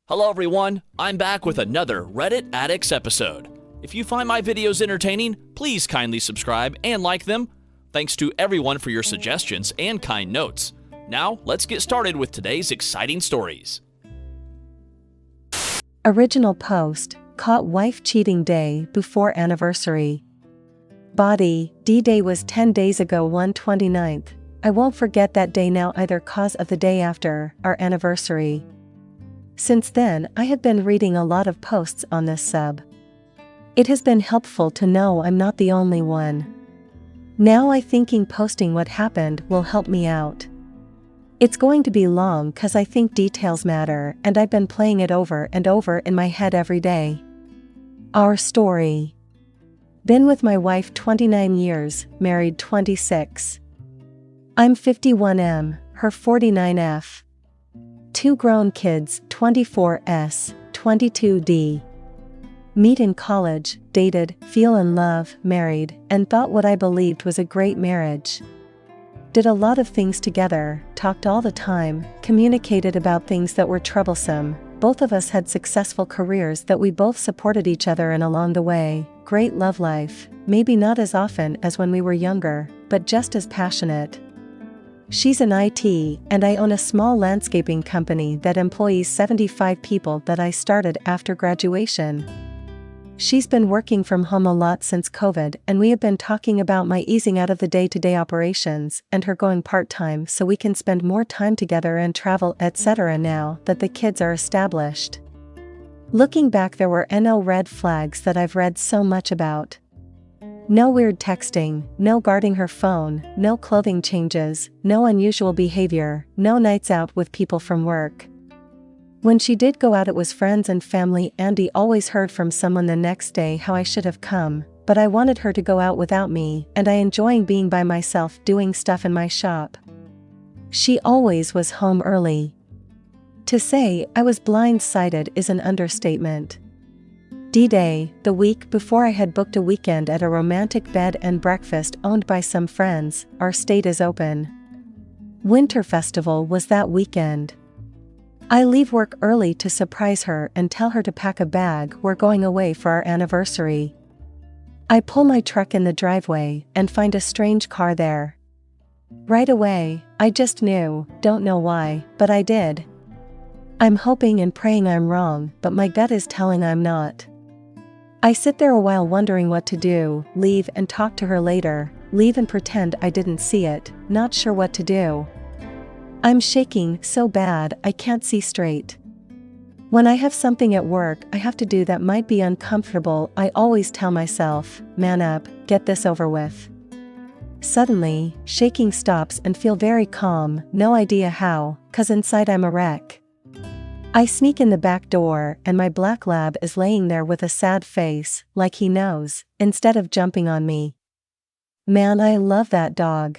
Hello everyone, I'm back with another Reddit Addicts episode. If you find my videos entertaining, please kindly subscribe and like them. Thanks to everyone for your suggestions and kind notes. Now, let's get started with today's exciting stories. Original post, caught wife cheating day before anniversary. Body, D-Day was 10 days ago 1/29th. I won't forget that day now either cause of the day after, our anniversary. Since then, I have been reading a lot of posts on this sub. It has been helpful to know I'm not the only one. Now I thinking posting what happened will help me out. It's going to be long cause I think details matter and I've been playing it over and over in my head every day. Our story. Been with my wife 29 years, married 26. I'm 51M, her 49F. 2 grown kids, 24S, 22D. Meet in college, dated, feel in love, married, and thought what I believed was a great marriage. Did a lot of things together, talked all the time, communicated about things that were troublesome. Both of us had successful careers that we both supported each other in along the way. Great love life, maybe not as often as when we were younger, but just as passionate. She's in IT, and I own a small landscaping company that employs 75 people that I started after graduation. She's been working from home a lot since COVID, and we have been talking about my easing out of the day-to-day operations and her going part-time so we can spend more time together and travel, etc. now that the kids are established. Looking back, there were no red flags that I've read so much about. No weird texting, no guarding her phone, no clothing changes, no unusual behavior, no nights out with people from work. When she did go out, it was friends and family. Andy always heard from someone the next day how I should have come, but I wanted her to go out without me, and I enjoying being by myself doing stuff in my shop. She always was home early. To say I was blindsided is an understatement. D-Day, the week before, I had booked a weekend at a romantic bed and breakfast owned by some friends. Our state is open. Winter Festival was that weekend. I leave work early to surprise her and tell her to pack a bag. We're going away for our anniversary. I pull my truck in the driveway and find a strange car there. Right away, I just knew, don't know why, but I did. I'm hoping and praying I'm wrong, but my gut is telling I'm not. I sit there a while wondering what to do, leave and talk to her later, leave and pretend I didn't see it, not sure what to do. I'm shaking so bad I can't see straight. When I have something at work I have to do that might be uncomfortable, I always tell myself, man up, get this over with. Suddenly, shaking stops and feel very calm, no idea how, cause inside I'm a wreck. I sneak in the back door and my black lab is laying there with a sad face, like he knows, instead of jumping on me. Man, I love that dog.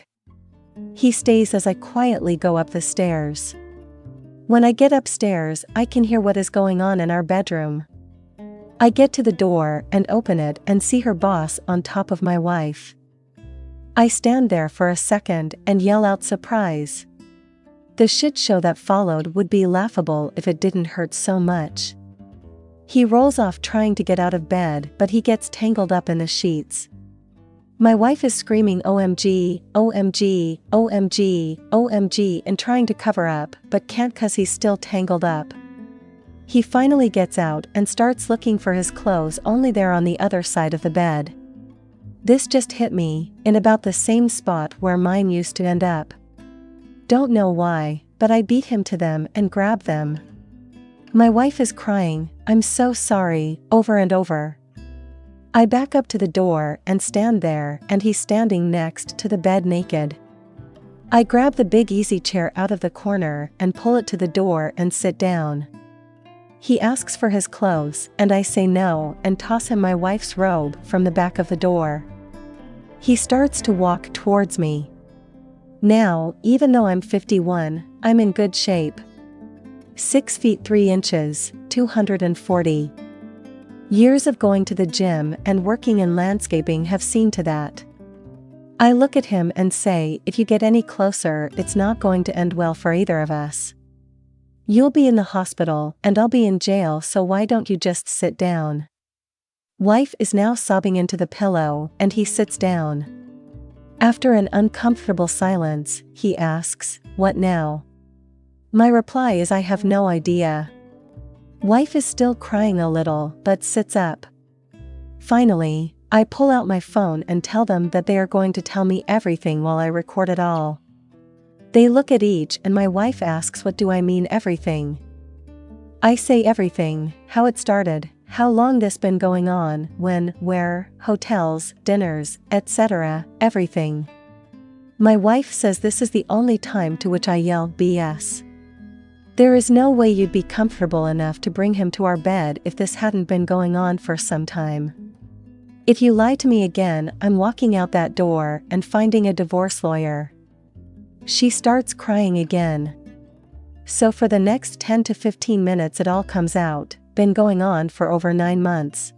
He stays as I quietly go up the stairs. When I get upstairs, I can hear what is going on in our bedroom. I get to the door and open it and see her boss on top of my wife. I stand there for a second and yell out surprise. The shit show that followed would be laughable if it didn't hurt so much. He rolls off trying to get out of bed, but he gets tangled up in the sheets. My wife is screaming OMG, OMG, OMG, OMG and trying to cover up, but can't cause he's still tangled up. He finally gets out and starts looking for his clothes, only they're on the other side of the bed. This just hit me, in about the same spot where mine used to end up. Don't know why, but I beat him to them and grab them. My wife is crying, I'm so sorry, over and over. I back up to the door and stand there, and he's standing next to the bed naked. I grab the big easy chair out of the corner and pull it to the door and sit down. He asks for his clothes, and I say no and toss him my wife's robe from the back of the door. He starts to walk towards me. Now, even though I'm 51, I'm in good shape. 6 feet 3 inches, 240. Years of going to the gym and working in landscaping have seen to that. I look at him and say, if you get any closer, it's not going to end well for either of us. You'll be in the hospital and I'll be in jail, so why don't you just sit down? Wife is now sobbing into the pillow and he sits down. After an uncomfortable silence, he asks, "What now?" My reply is, "I have no idea." Wife is still crying a little but sits up. Finally, I pull out my phone and tell them that they are going to tell me everything while I record it all. They look at each and my wife asks, "What do I mean everything?" I say everything, how it started, how long this been going on, when, where, hotels, dinners, etc., everything. My wife says this is the only time, to which I yell, "BS. There is no way you'd be comfortable enough to bring him to our bed if this hadn't been going on for some time. If you lie to me again, I'm walking out that door and finding a divorce lawyer." She starts crying again. So for the next 10 to 15 minutes it all comes out, been going on for over 9 months.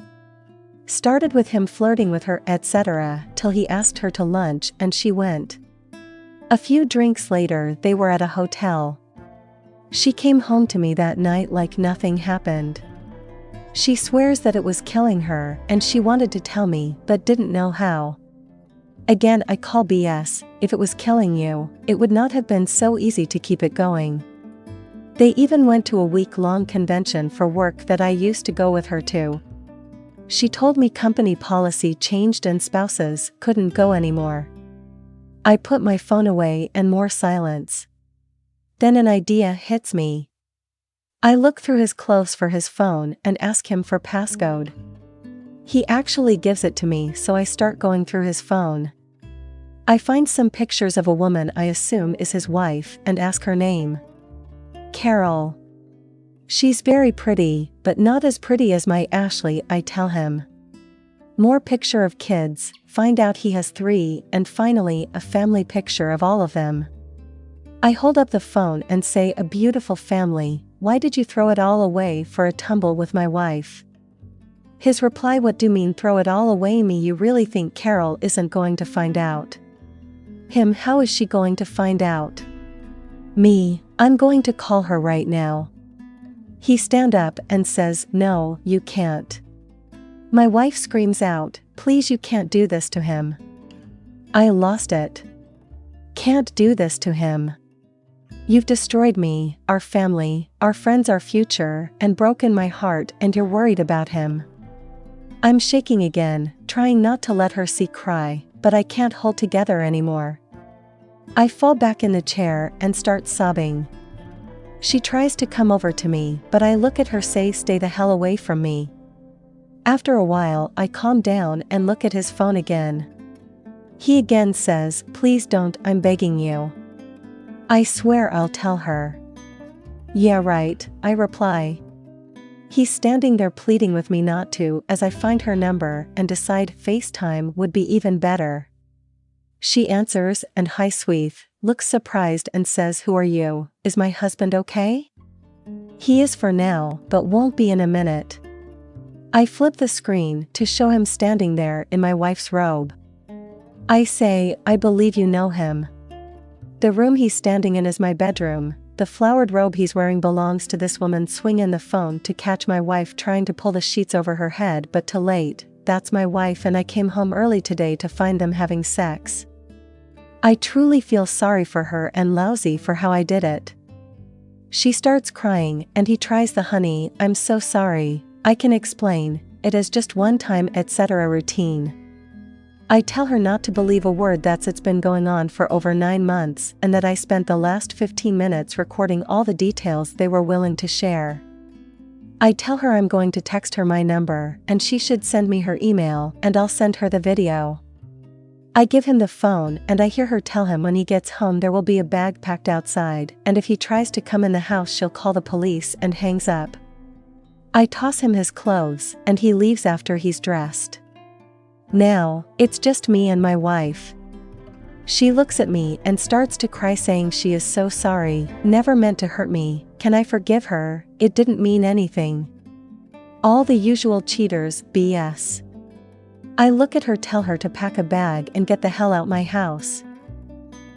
Started with him flirting with her, etc., till he asked her to lunch and she went. A few drinks later they were at a hotel. She came home to me that night like nothing happened. She swears that it was killing her and she wanted to tell me but didn't know how. Again, I call BS. If it was killing you, it would not have been so easy to keep it going. They even went to a week-long convention for work that I used to go with her to. She told me company policy changed and spouses couldn't go anymore. I put my phone away and more silence. Then an idea hits me. I look through his clothes for his phone and ask him for passcode. He actually gives it to me, so I start going through his phone. I find some pictures of a woman I assume is his wife and ask her name. Carol. She's very pretty, but not as pretty as my Ashley, I tell him. More picture of kids, find out he has 3, and finally a family picture of all of them. I hold up the phone and say, "A beautiful family, why did you throw it all away for a tumble with my wife?" His reply, "What do you mean throw it all away? Me, you really think Carol isn't going to find out?" Him, "How is she going to find out?" Me, "I'm going to call her right now." He stand up and says, "No, you can't." My wife screams out, "Please, you can't do this to him." I lost it. Can't do this to him. You've destroyed me, our family, our friends, our future, and broken my heart, and you're worried about him. I'm shaking again, trying not to let her see cry, but I can't hold together anymore. I fall back in the chair and start sobbing. She tries to come over to me, but I look at her, say, "Stay the hell away from me." After a while, I calm down and look at his phone again. He again says, "Please don't, I'm begging you." I swear I'll tell her. "Yeah, right," I reply. He's standing there pleading with me not to, as I find her number and decide FaceTime would be even better. She answers and, "Hi sweet," looks surprised and says, "Who are you? Is my husband okay?" He is for now, but won't be in a minute. I flip the screen to show him standing there in my wife's robe. I say, "I believe you know him. The room he's standing in is my bedroom. The flowered robe he's wearing belongs to this woman." Swing in the phone to catch my wife trying to pull the sheets over her head, but too late. "That's my wife, and I came home early today to find them having sex." I truly feel sorry for her and lousy for how I did it. She starts crying and he tries the "Honey, I'm so sorry, I can explain, it is just one time, etc." routine. I tell her not to believe a word, that it's been going on for over 9 months and that I spent the last 15 minutes recording all the details they were willing to share. I tell her I'm going to text her my number and she should send me her email and I'll send her the video. I give him the phone and I hear her tell him when he gets home there will be a bag packed outside, and if he tries to come in the house she'll call the police, and hangs up. I toss him his clothes and he leaves after he's dressed. Now, it's just me and my wife. She looks at me and starts to cry, saying she is so sorry, never meant to hurt me, can I forgive her, it didn't mean anything. All the usual cheaters, BS. I look at her, tell her to pack a bag and get the hell out my house.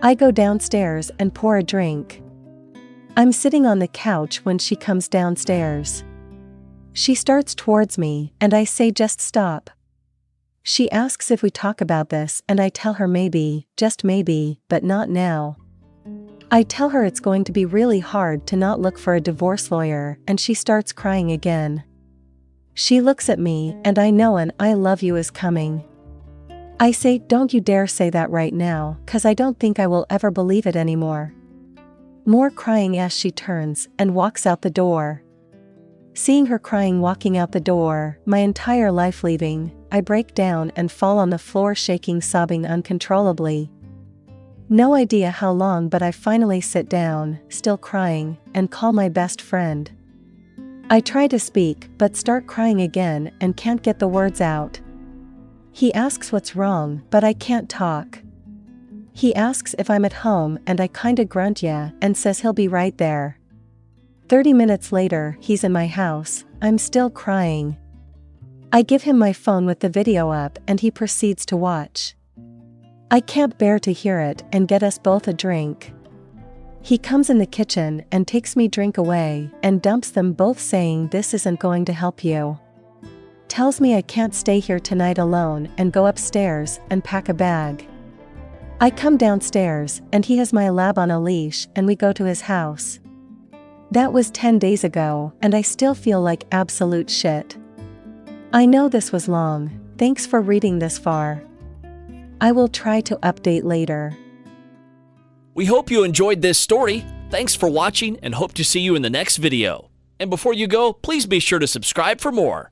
I go downstairs and pour a drink. I'm sitting on the couch when she comes downstairs. She starts towards me, and I say just stop. She asks if we talk about this, and I tell her maybe, just maybe, but not now. I tell her it's going to be really hard to not look for a divorce lawyer, and she starts crying again. She looks at me, and I know an I love you is coming. I say, don't you dare say that right now, 'cause I don't think I will ever believe it anymore. More crying as she turns and walks out the door. Seeing her crying walking out the door, my entire life leaving, I break down and fall on the floor shaking, sobbing uncontrollably. No idea how long, but I finally sit down, still crying, and call my best friend. I try to speak, but start crying again and can't get the words out. He asks what's wrong, but I can't talk. He asks if I'm at home, and I kinda grunt yeah, and says he'll be right there. 30 minutes later, he's in my house. I'm still crying. I give him my phone with the video up, and he proceeds to watch. I can't bear to hear it and get us both a drink. He comes in the kitchen and takes me drink away and dumps them both, saying this isn't going to help you. Tells me I can't stay here tonight alone and go upstairs and pack a bag. I come downstairs and he has my lab on a leash and we go to his house. That was 10 days ago and I still feel like absolute shit. I know this was long. Thanks for reading this far. I will try to update later. We hope you enjoyed this story. Thanks for watching and hope to see you in the next video. And before you go, please be sure to subscribe for more.